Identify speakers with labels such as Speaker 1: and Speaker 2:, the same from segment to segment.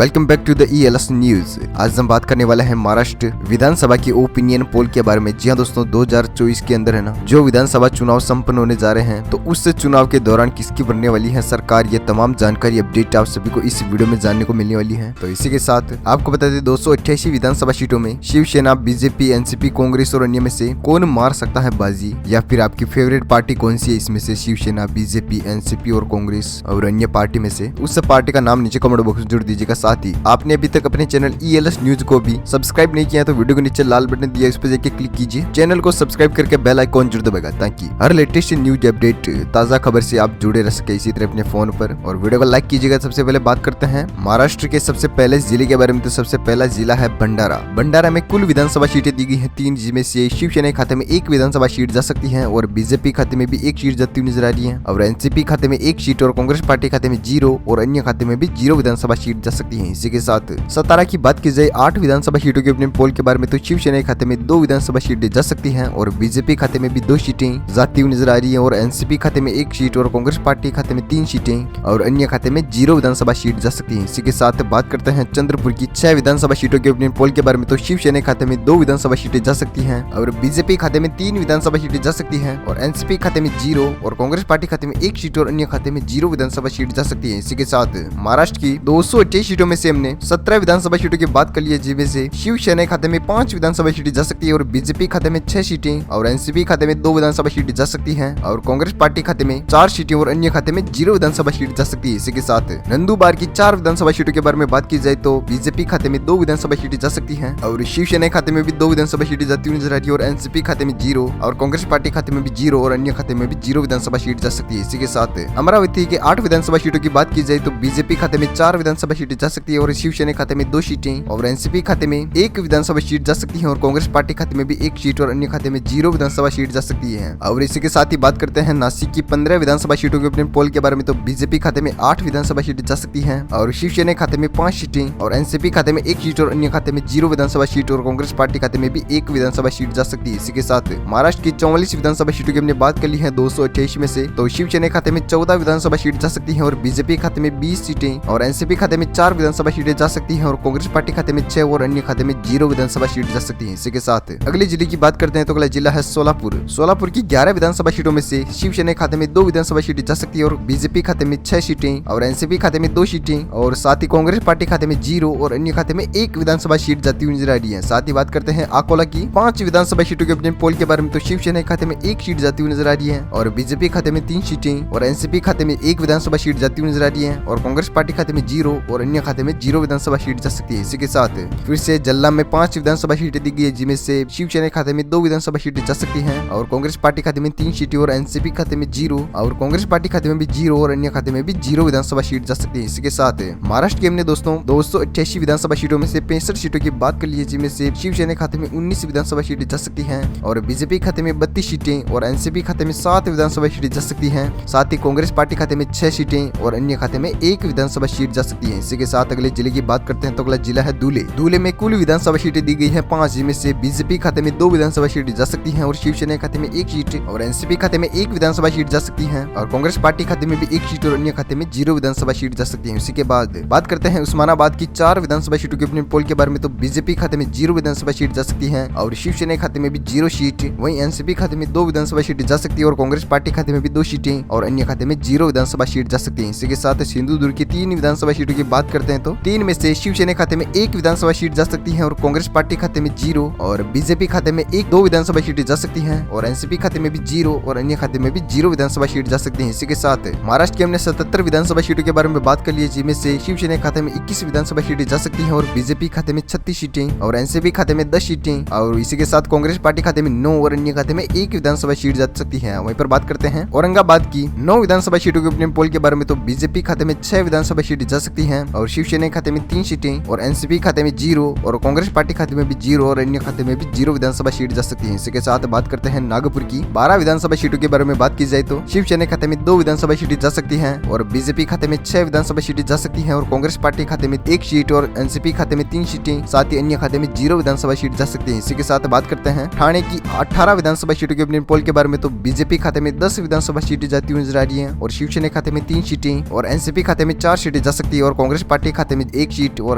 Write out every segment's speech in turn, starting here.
Speaker 1: Welcome back to the ELS news. आज हम बात करने वाले हैं महाराष्ट्र विधानसभा की ओपिनियन पोल के बारे में। जी हाँ दोस्तों, 2024 के अंदर है ना जो विधानसभा चुनाव संपन्न होने जा रहे हैं, तो उस चुनाव के दौरान किसकी बनने वाली है सरकार, ये तमाम जानकारी अपडेट आप सभी को इस वीडियो में जानने को मिलने वाली है। तो इसी के साथ आपको बता दें 288 विधानसभा सीटों में शिवसेना, बीजेपी, एनसीपी, कांग्रेस और अन्य में से कौन मार सकता है बाजी, या फिर आपकी फेवरेट पार्टी कौन सी है इसमें से शिवसेना, बीजेपी, एनसीपी और कांग्रेस और अन्य पार्टी में से, उस पार्टी का नाम नीचे कमेंट बॉक्स में जोड़ दीजिएगा। साथ ही आपने अभी तक अपने चैनल ELS न्यूज को भी सब्सक्राइब नहीं किया तो वीडियो के नीचे लाल बटन दिया, इस पर जाके क्लिक कीजिए, चैनल को सब्सक्राइब करके बेल आइकॉन जरूर दबाएगा ताकि हर लेटेस्ट न्यूज अपडेट, ताजा खबर से आप जुड़े रह सके इसी तरह अपने फोन पर। और वीडियो को लाइक कीजिएगा। सबसे पहले बात करते हैं महाराष्ट्र के सबसे पहले जिले के बारे में। तो सबसे पहला जिला है भंडारा। भंडारा में कुल विधानसभा सीटें दी गई है 3, जिसमें से शिवसेना के खाते में 1 विधानसभा सीट जा सकती है और बीजेपी खाते में भी 1 सीट जाती हुई नजर आ रही है, और एनसीपी खाते में 1 सीट और कांग्रेस पार्टी खाते में 0 और अन्य खाते में भी 0 विधानसभा सीट जा सकती है। इसी के साथ सतारा की बात की जाए 8 विधानसभा सीटों के अपने पोल के बारे में, तो शिवसेना के खाते में 2 विधानसभा सीटें जा सकती हैं और बीजेपी खाते में भी 2 सीटें जाती हुई नजर आ रही है, और एनसीपी खाते में 1 सीट और कांग्रेस पार्टी खाते में 3 सीटें और अन्य खाते में 0 विधानसभा सीट जा सकती है। इसी के साथ बात करते हैं चंद्रपुर की 6 विधानसभा सीटों के अपने पोल के बारे में, तो शिवसेना के खाते में 2 विधानसभा सीटें जा सकती हैं और बीजेपी खाते में 3 विधानसभा सीटें जा सकती हैं और एनसीपी खाते में 0 और कांग्रेस पार्टी खाते में 1 सीट और अन्य खाते में 0 विधानसभा सीट जा सकती है। इसी के साथ महाराष्ट्र की 228 सीटों में से हमने 17 विधानसभा सीटों की बात कर ली है, जिनमें से शिवसेना खाते में 5 विधानसभा सीटें जा सकती है और बीजेपी खाते में 6 सीटें और एनसीपी खाते में 2 विधानसभा सीटें जा सकती हैं और कांग्रेस पार्टी खाते में 4 सीटें और अन्य खाते में 0 विधानसभा सीट जा सकती है। इसी के साथ नंदुरबार की 4 विधानसभा सीटों के बारे में बात की जाए तो बीजेपी खाते में 2 विधानसभा सीटें जा सकती हैं और शिवसेना खाते में भी 2 विधानसभा सीटें जाती हुई नजर आ रही है, और एनसीपी खाते में 0 और कांग्रेस पार्टी खाते में भी 0 और अन्य खाते में भी 0 विधानसभा सीट जा सकती है। इसी के साथ अमरावती के 8 विधानसभा सीटों की बात की जाए तो बीजेपी खाते में 4 विधानसभा सीटें जा सकती है और शिवसेना खाते में 2 सीटें और एनसीपी खाते में 1 विधानसभा सीट जा सकती है और कांग्रेस पार्टी खाते में भी 1 सीट और अन्य खाते में 0 विधानसभा सीट जा सकती है। और इसी के साथ ही बात करते हैं नासिक की 15 विधानसभा सीटों के अपने पोल के बारे में, तो बीजेपी खाते में 8 विधानसभा सीटें जा सकती हैं और शिवसेना खाते में 5 सीटें और एनसीपी खाते में 1 सीट और अन्य खाते में 0 विधानसभा सीट और कांग्रेस पार्टी खाते में भी 1 विधानसभा सीट जा सकती है। इसी के साथ महाराष्ट्र की 44 विधानसभा सीटों की हमने बात कर ली है 288 में से, तो शिवसेना खाते में 14 विधानसभा सीट जा सकती है और बीजेपी खाते में 20 सीटें और एनसीपी खाते में 4 विधानसभा सीटें जा सकती है और कांग्रेस पार्टी खाते में 6 और अन्य खाते में 0 विधानसभा सीट जा सकती है। इसी के साथ अगले जिले की बात करते हैं तो अगला जिला है सोलापुर। सोलापुर की 11 विधानसभा सीटों में से शिवसेना खाते में 2 विधानसभा सीटें जा सकती है और बीजेपी खाते में 6 सीटें और एनसीपी खाते में 2 सीटें और साथ ही कांग्रेस पार्टी खाते में 0 और अन्य खाते में 1 विधानसभा सीट जाती हुई नजर आ रही है। साथ ही बात करते हैं अकोला की 5 विधानसभा सीटों के अपने पोल के बारे में, तो शिवसेना खाते में 1 सीट जाती हुई नजर आ रही है और बीजेपी खाते में 3 सीटें और एनसीपी खाते में 1 विधानसभा सीट जाती हुई नजर आ रही है और कांग्रेस पार्टी खाते में 0 और अन्य खाते में 0 विधानसभा सीट जा सकती है। इसी के साथ फिर से जल्लाम में 5 विधानसभा सीटें दी गई है, जिनमें से शिवसेना खाते में 2 विधानसभा सीटें जा सकती हैं और कांग्रेस पार्टी खाते में 3 सीटें और एनसीपी खाते में 0 और कांग्रेस पार्टी खाते में भी 0 और अन्य खाते में भी 0 विधानसभा सीट जा सकती है। इसी के साथ महाराष्ट्र के हमने दोस्तों 288 विधानसभा सीटों में से 65 सीटों की बात कर ली है, जिनमें से शिवसेना खाते में 19 विधानसभा सीटें जा सकती हैं और बीजेपी खाते में 32 सीटें और एनसीपी खाते में 7 विधानसभा सीटें जा सकती हैं। साथ ही कांग्रेस पार्टी खाते में 6 सीटें और अन्य खाते में 1 विधानसभा सीट जा सकती है। इसी के साथ अगले जिले की बात करते हैं तो अगला जिला है दूल्हे। दूल्हे में कुल विधानसभा सीटें दी गई है 5, जिनमें से बीजेपी खाते में 2 विधानसभा सीटें जा सकती हैं और शिवसेना खाते में 1 सीट और एनसीपी खाते में 1 विधानसभा सीट जा सकती है और कांग्रेस पार्टी खाते में भी 1 सीट और अन्य खाते में 0 विधानसभा सीट जा सकती है। इसी के बाद बात करते हैं उस्मानाबाद की 4 विधानसभा सीटों के अपने पोल के बारे में, तो बीजेपी खाते में 0 विधानसभा सीट जा सकती है और शिवसेना खाते में भी 0 सीट, वहीं एनसीपी खाते में 2 विधानसभा सीटें जा सकती है और कांग्रेस पार्टी खाते में भी 2 सीटें और अन्य खाते में 0 विधानसभा सीट जा सकती है। इसी के साथ सिंधुदुर्ग की 3 विधानसभा सीटों की बात करते हैं तो 3 में से शिवसेना खाते में 1 विधानसभा सीट जा सकती है और कांग्रेस पार्टी खाते में 0 और बीजेपी खाते में 1-2 विधानसभा सीटें जा सकती हैं और एनसीपी खाते में भी 0 और अन्य खाते में भी 0 विधानसभा सीट जा सकती है। इसी के साथ महाराष्ट्र के हमने 77 विधानसभा सीटों के बारे में बात कर ली है, जिनमें से शिवसेना खाते में 21 विधानसभा सीटें जा सकती हैं और बीजेपी खाते में 36 सीटें और एनसीपी खाते में 10 सीटें और इसी के साथ कांग्रेस पार्टी खाते में 9 और अन्य खाते में 1 विधानसभा सीट जा सकती है। वहीं पर बात करते हैं औरंगाबाद की 9 विधानसभा सीटों के अपने पोल के बारे में, तो बीजेपी खाते में 6 विधानसभा सीटें जा सकती हैं और शिवसेना खाते में 3 सीटें और एनसीपी खाते में 0 और कांग्रेस पार्टी खाते में भी 0 और अन्य खाते में भी 0 विधानसभा सीट जा सकती है। इसी के साथ बात करते हैं नागपुर की 12 विधानसभा सीटों के बारे में बात की जाए तो शिवसेना खाते में 2 विधानसभा सीटें जा सकती हैं और बीजेपी खाते में 6 विधानसभा सीटें जा सकती हैं और कांग्रेस पार्टी खाते में 1 सीट और एनसीपी खाते में 3 सीटें, साथ ही अन्य खाते में 0 विधानसभा सीट जा सकती है। इसी के साथ बात करते हैं ठाणे की 18 विधानसभा सीटों के अपने पोल के बारे में, तो बीजेपी खाते में 10 विधानसभा सीटें जाती हुई नजर आ रही है और शिवसेना खाते में 3 सीटें और एनसीपी खाते में 4 सीटें जा सकती है और कांग्रेस पार्टी पार्टी खाते में 1 सीट और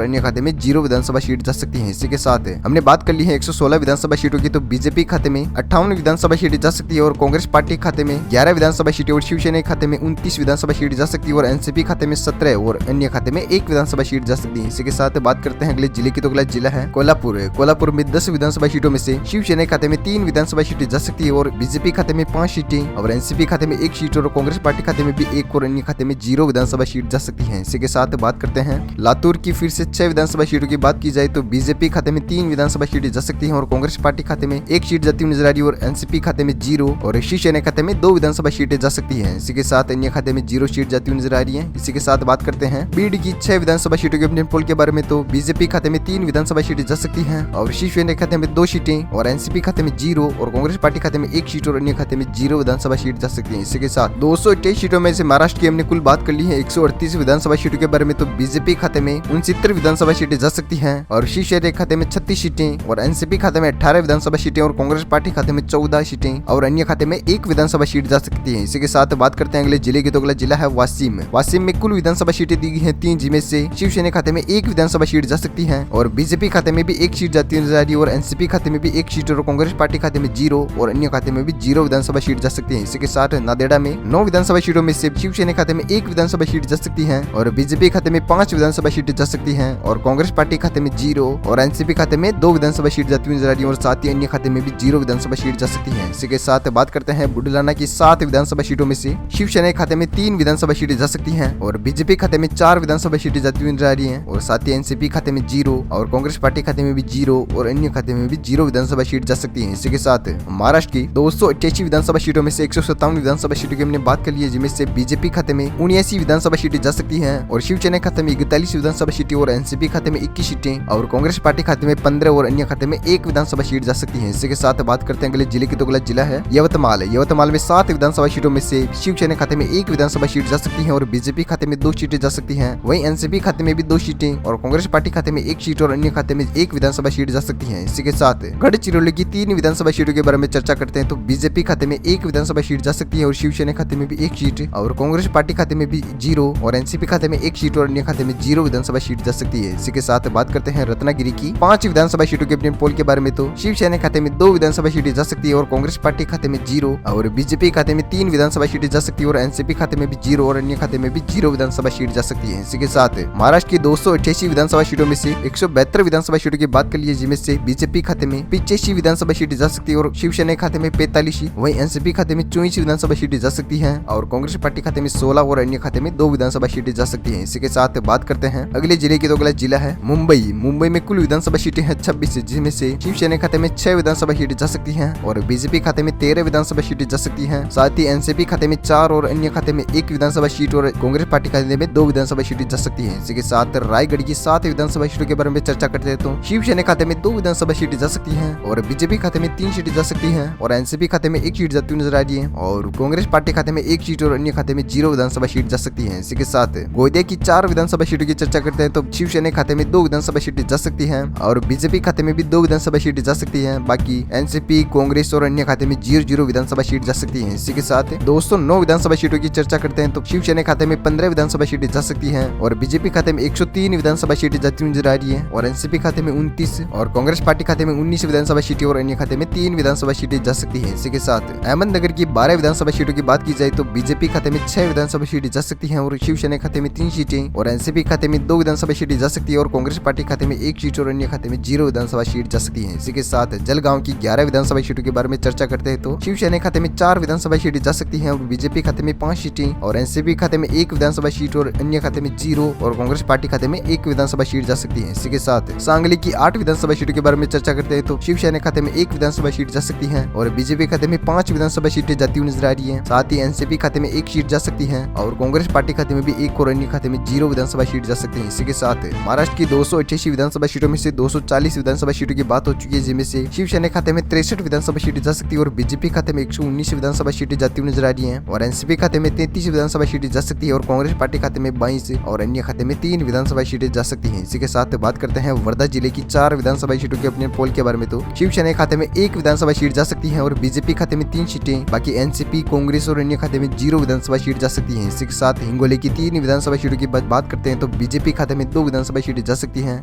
Speaker 1: अन्य खाते में 0 विधानसभा सीट जा सकती है। इसी के साथ हमने बात कर ली है 116 विधानसभा सीटों की, तो बीजेपी खाते में 58 विधानसभा सीटें जा सकती है और कांग्रेस पार्टी खाते में 11 विधानसभा सीटें और शिवसेना खाते में 29 विधानसभा सीट जा सकती है और एनसीपी खाते में 17 और अन्य खाते में 1 विधानसभा सीट जा सकती है। इसी के साथ बात करते हैं अगले जिले की, तो अगला जिला है कोल्हापुर। कोल्हापुर में 10 विधानसभा सीटों में से शिवसेना खाते में 3 विधानसभा सीटें जा सकती है और बीजेपी खाते में 5 सीटें और एनसीपी खाते में 1 सीट और कांग्रेस पार्टी खाते में भी 1 और अन्य खाते में 0 विधानसभा सीट जा सकती है। इसी के साथ बात करते हैं लातूर की। फिर से 6 विधानसभा सीटों की बात की जाए तो बीजेपी खाते में 3 विधानसभा सीटें जा सकती हैं और कांग्रेस पार्टी खाते में 1 सीट जाती हुई नजर आ रही है और एनसीपी खाते में 0 और शिवसेना खाते में 2 विधानसभा सीटें जा सकती हैं। इसी के साथ अन्य खाते में 0 सीट जाती हुई नजर आ रही है। इसी के साथ बात करते हैं बीड की 6 विधानसभा सीटों के ओपिनियन पोल के बारे में, तो बीजेपी खाते में 3 विधानसभा सीटें जा सकती हैं और शिवसेना खाते में 2 सीटें और एनसीपी खाते में 0 और कांग्रेस पार्टी खाते में 1 सीट और अन्य खाते में 0 विधानसभा सीट जा सकती है। इसी के साथ 228 सीटों में से महाराष्ट्र की हमने कुल बात कर ली है 138 विधानसभा सीटों के बारे में, तो बीजेपी खाते में 69 विधानसभा सीटें जा सकती हैं और शिवसेना खाते में 36 सीटें और एनसीपी खाते में 18 विधानसभा सीटें और कांग्रेस पार्टी खाते में 14 सीटें और अन्य खाते में 1 विधानसभा सीट जा सकती है। इसी के साथ बात करते हैं अगले जिले की, तो अगला जिला है वाशिम। वाशिम में कुल विधानसभा सीटें दी गई हैं 3, जिनमें से शिवसेना खाते में 1 विधानसभा सीट जा सकती है और बीजेपी खाते में भी 1 सीट जाती नजर आ रही है और एनसीपी खाते में भी 1 सीट और कांग्रेस पार्टी खाते में 0 और अन्य खाते में भी 0 विधानसभा सीट जा सकती है। इसी के साथ नांदेड़ में 9 विधानसभा सीटों में से शिवसेना खाते में 1 विधानसभा सीट जा सकती है और बीजेपी खाते में 5 विधानसभा सीटें जा सकती हैं और कांग्रेस पार्टी खाते में 0 और एनसीपी खाते में 2 विधानसभा सीट जाती हुई नजर आ रही है और साथ ही अन्य खाते में भी 0 विधानसभा सीट जा सकती है। इसी के साथ बात करते हैं बुढ़लाना की 7 विधानसभा सीटों में से शिवसेना खाते में 3 विधानसभा सीटें जा सकती हैं और बीजेपी खाते में 4 विधानसभा सीटें जाती हुई नजर आ रही है और साथ ही एनसीपी खाते में 0 और कांग्रेस पार्टी खाते में भी 0 और अन्य खाते में भी 0 विधानसभा सीट जा सकती है। इसी के साथ महाराष्ट्र की 288 विधानसभा सीटों में से 157 विधानसभा सीटों की हमने बात कर ली है, जिनमें से बीजेपी खाते में 79 विधानसभा सीटें जा सकती हैं और शिवसेना खाते में 41 विधानसभा सीटें और एनसीपी खाते में 21 सीटें और कांग्रेस पार्टी खाते में 15 और अन्य खाते में 1 विधानसभा सीट जा सकती है। इसी के साथ बात करते हैं अगले जिले की, तो अगला जिला है यवतमाल। यवतमाल में 7 विधानसभा सीटों में से शिवसेना खाते में 1 विधानसभा सीट जा सकती है और बीजेपी खाते में 2 सीटें जा सकती हैं। वहीं एनसीपी खाते में भी 2 सीटें और कांग्रेस पार्टी खाते में 1 सीट और अन्य खाते में 1 विधानसभा सीट जा सकती है। इसी के साथ गढ़चिरौली की 3 विधानसभा सीटों के बारे में चर्चा करते हैं, तो बीजेपी खाते में 1 विधानसभा सीट जा सकती है और शिवसेना खाते में भी 1 सीट और कांग्रेस पार्टी खाते में भी 0 और एनसीपी खाते में 1 सीट और अन्य खाते में 0 विधानसभा सीट जा सकती है। इसी के साथ बात करते हैं रत्नागिरी की 5 विधानसभा सीटों के ओपिनियन पोल के बारे में, तो शिवसेना खाते में 2 विधानसभा सीटें जा सकती है और कांग्रेस पार्टी खाते में 0 और बीजेपी खाते में 3 विधानसभा सीटें जा सकती है और एनसीपी खाते में भी 0 और अन्य खाते में भी 0 विधानसभा सीट जा सकती है। इसी के साथ महाराष्ट्र की 288 विधानसभा सीटों में से 172 विधानसभा सीटों की बात कर ली है, जिनमें से बीजेपी खाते में 85 विधानसभा सीटें जा सकती है और शिवसेना खाते में 45, वहीं एनसीपी खाते में 24 विधानसभा सीटें जा सकती हैं और कांग्रेस पार्टी खाते में 16 और अन्य खाते में 2 विधानसभा सीटें जा सकती हैं। इसी के साथ बात करते हैं अगले जिले की, तो अगला जिला है मुंबई। मुंबई में कुल विधानसभा सीटें हैं 26, जिनमें से शिवसेना खाते में 6 विधानसभा सीटें जा सकती हैं और बीजेपी खाते में 13 विधानसभा सीटें जा सकती हैं। साथ ही एनसीपी खाते में 4 और अन्य खाते में 1 विधानसभा सीट और कांग्रेस पार्टी खाते में 2 विधानसभा सीटें जा सकती है। इसी के साथ रायगढ़ की 7 विधानसभा सीटों के बारे में चर्चा करते हैं, तो शिवसेना खाते में 2 विधानसभा सीटें जा सकती हैं और बीजेपी खाते में 3 सीटें जा सकती हैं और एनसीपी खाते में 1 सीट जाती हुई नजर आ रही है और कांग्रेस पार्टी खाते में 1 सीट और अन्य खाते में 0 विधानसभा सीट जा सकती है। इसी के साथ गोयदे की 4 विधानसभा सीटों की चर्चा करते हैं, तो शिवसेना खाते में 2 विधानसभा सीटें जा सकती हैं और बीजेपी खाते में भी 2 विधानसभा सीटें जा सकती हैं। बाकी एनसीपी, कांग्रेस और अन्य खाते में 0 विधानसभा सीट जा सकती है। इसी के साथ 209 विधानसभा सीटों की चर्चा करते हैं, तो शिवसेना खाते में 15 विधानसभा सीटें जा सकती हैं और बीजेपी खाते में 103 विधानसभा सीटें जाती हुई नजर आ रही है और एनसीपी खाते में 29 और कांग्रेस पार्टी खाते में 19 विधानसभा सीटें और अन्य खाते में 3 विधानसभा सीटें जा सकती है। इसी के साथ अहमदनगर की 12 विधानसभा सीटों की बात की जाए तो बीजेपी खाते में 6 विधानसभा सीटें जा सकती हैं और शिवसेना खाते में 3 सीटें और एनसीपी खाते में 2 विधानसभा सीटें जा सकती है और कांग्रेस पार्टी खाते में 1 सीट और अन्य खाते में 0 विधानसभा सीट जा सकती है। इसी के साथ जलगांव की 11 विधानसभा सीटों के बारे में चर्चा करते हैं, तो शिवसेना खाते में 4 विधानसभा सीटें जा सकती हैं और बीजेपी खाते में 5 सीटें और एनसीपी खाते में 1 विधानसभा सीट और अन्य खाते में 0 और कांग्रेस पार्टी खाते में 1 विधानसभा सीट जा सकती है। इसी के साथ सांगली की 8 विधानसभा सीटों के बारे में चर्चा करते हैं, तो शिवसेना खाते में 1 विधानसभा सीट जा सकती है और बीजेपी खाते में 5 विधानसभा सीटें जाती हुई नजर आ रही है। साथ ही एनसीपी खाते में 1 सीट जा सकती है और कांग्रेस पार्टी खाते में भी 1 और अन्य खाते में 0 विधानसभा सीट जा सकती है। इसी के साथ महाराष्ट्र की 288 विधानसभा सीटों में से 240 विधानसभा सीटों की बात हो चुकी है, जिनमें से शिवसेना खाते में 63 विधानसभा सीटें जा सकती है और बीजेपी खाते में 119 विधानसभा सीटें जाती हुई नजर आ रही है और एनसीपी खाते में 33 विधानसभा सीटें जा सकती है और कांग्रेस पार्टी खाते में 22 और अन्य खाते में 3 विधानसभा सीटें जा सकती है। इसी के साथ बात करते हैं वर्धा जिले की 4 विधानसभा सीटों के अपने पोल के बारे में, तो शिवसेना खाते में 1 विधानसभा सीट जा सकती है और बीजेपी खाते में 3 सीटें, बाकी एनसीपी, कांग्रेस और अन्य खाते में 0 विधानसभा सीट जा सकती है। इसी के साथ हिंगोली की 3 विधानसभा सीटों की बात करते हैं, हैं तो बीजेपी खाते में 2 विधानसभा सीटें जा सकती हैं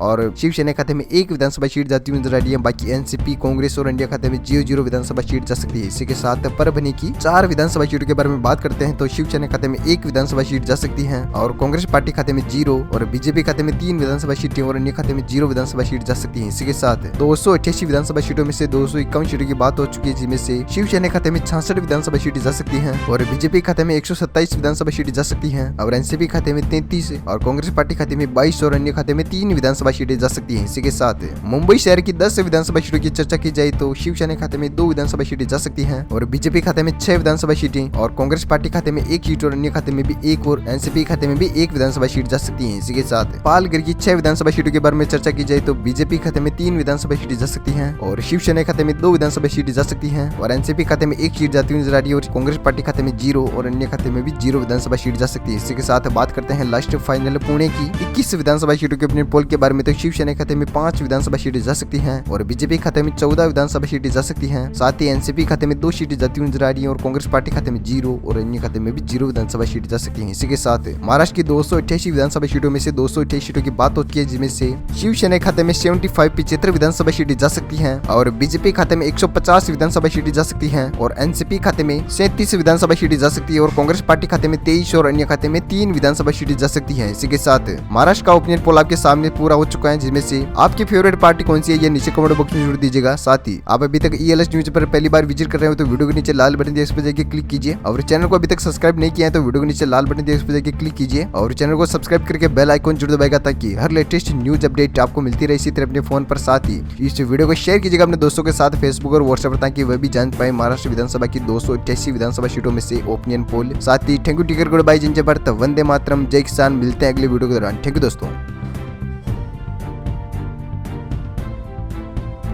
Speaker 1: और शिवसेना खाते में 1 विधानसभा सीट जाती हुई नजर आ रही है। बाकी एनसीपी, कांग्रेस और इंडिया खाते में 0-0 विधानसभा सीट जा सकती है। इसी के साथ परभनी की 4 विधानसभा सीटों के बारे में बात करते हैं तो शिवसेना खाते में 1 विधानसभा सीट जा सकती है और कांग्रेस पार्टी खाते में 0 और बीजेपी खाते में 3 विधानसभा सीटें और अन्य खाते में 0 विधानसभा सीट जा सकती है। इसी के साथ 288 विधानसभा सीटों में से 251 सीटों की बात हो चुकी है, जिनमें से शिवसेना खाते में 66 विधानसभा सीटें जा सकती हैं और बीजेपी खाते में 127 विधानसभा सीटें जा सकती हैं और एनसीपी खाते में 33 और कांग्रेस पार्टी खाते में 22 और अन्य खाते में 3 विधानसभा सीटें जा सकती हैं। इसी के साथ मुंबई शहर की 10 विधानसभा सीटों की चर्चा की जाए तो शिवसेना खाते में 2 विधानसभा सीटें जा सकती हैं और बीजेपी खाते में 6 विधानसभा सीटें और कांग्रेस पार्टी खाते में 1 सीट और अन्य खाते में भी 1 और एनसीपी खाते में भी 1 विधानसभा सीट जा सकती है। इसी के साथ पालघर की 6 विधानसभा सीटों के बारे में चर्चा की जाए तो बीजेपी खाते में 3 विधानसभा सीटें जा सकती हैं और शिवसेना खाते में 2 विधानसभा सीटें जा सकती हैं और एनसीपी खाते में 1 सीट जाती हुई नजर आ रही है और कांग्रेस पार्टी खाते में 0 और अन्य खाते में भी 0 विधानसभा सीट जा सकती है। इसी के साथ बात करते हैं लास्ट फाइनल पुणे की 21 विधानसभा सीटों के अपने पोल के बारे में तो शिवसेना खाते में 5 विधानसभा सीटें जा सकती हैं और बीजेपी खाते में 14 विधानसभा सीटें जा सकती हैं। साथ ही एनसीपी खाते में 2 सीटें जाती हुई नजर आ रही है और कांग्रेस पार्टी खाते में 0 और अन्य खाते में भी 0 विधानसभा सीटें जा सकती हैं। इसी के साथ महाराष्ट्र की 288 विधानसभा सीटों में से 228 सीटों की बात होती है, जिसमें से शिवसेना खाते में 75 विधानसभा सीटें जा सकती हैं और बीजेपी खाते में 150 विधानसभा सीटें जा सकती हैं और एनसीपी खाते में 37 विधानसभा सीटें जा सकती है और कांग्रेस पार्टी खाते में 23 और अन्य खाते में 3 विधानसभा सीटें जा सकती है। इसी के साथ महाराष्ट्र का ओपिनियन पोल आपके सामने पूरा हो चुका है, जिसमें से आपकी फेवरेट पार्टी कौन सी है ये नीचे कमेंट बॉक्स में जरूर दीजिएगा। साथ ही आप अभी तक ELS न्यूज पर पहली बार विजिट कर रहे हो तो वीडियो के नीचे लाल बटन दिया इस पर जाकर क्लिक कीजिए और चैनल को अभी तक सब्सक्राइब नहीं किया है तो वीडियो के नीचे लाल बटन दिया इस पर जाकर क्लिक कीजिए और चैनल को सब्सक्राइब करके बेल आइकन जरूर दबाएगा ताकि हर लेटेस्ट न्यूज अपडेट आपको मिलती रहे इसी तरह अपने फोन पर। साथ ही इस वीडियो को शेयर कीजिएगा अपने दोस्तों के साथ फेसबुक और व्हाट्सएप पर ताकि वह भी जान पाए महाराष्ट्र विधानसभा की 288 विधानसभा सीटों में से ओपिनियन पोल। साथ ही थैंक यू टिकर गुड बाय जिंजे भारत वंदे मातरम जय किसान। मिलते हैं अगले वीडियो के दौरान। थैंक यू दोस्तों।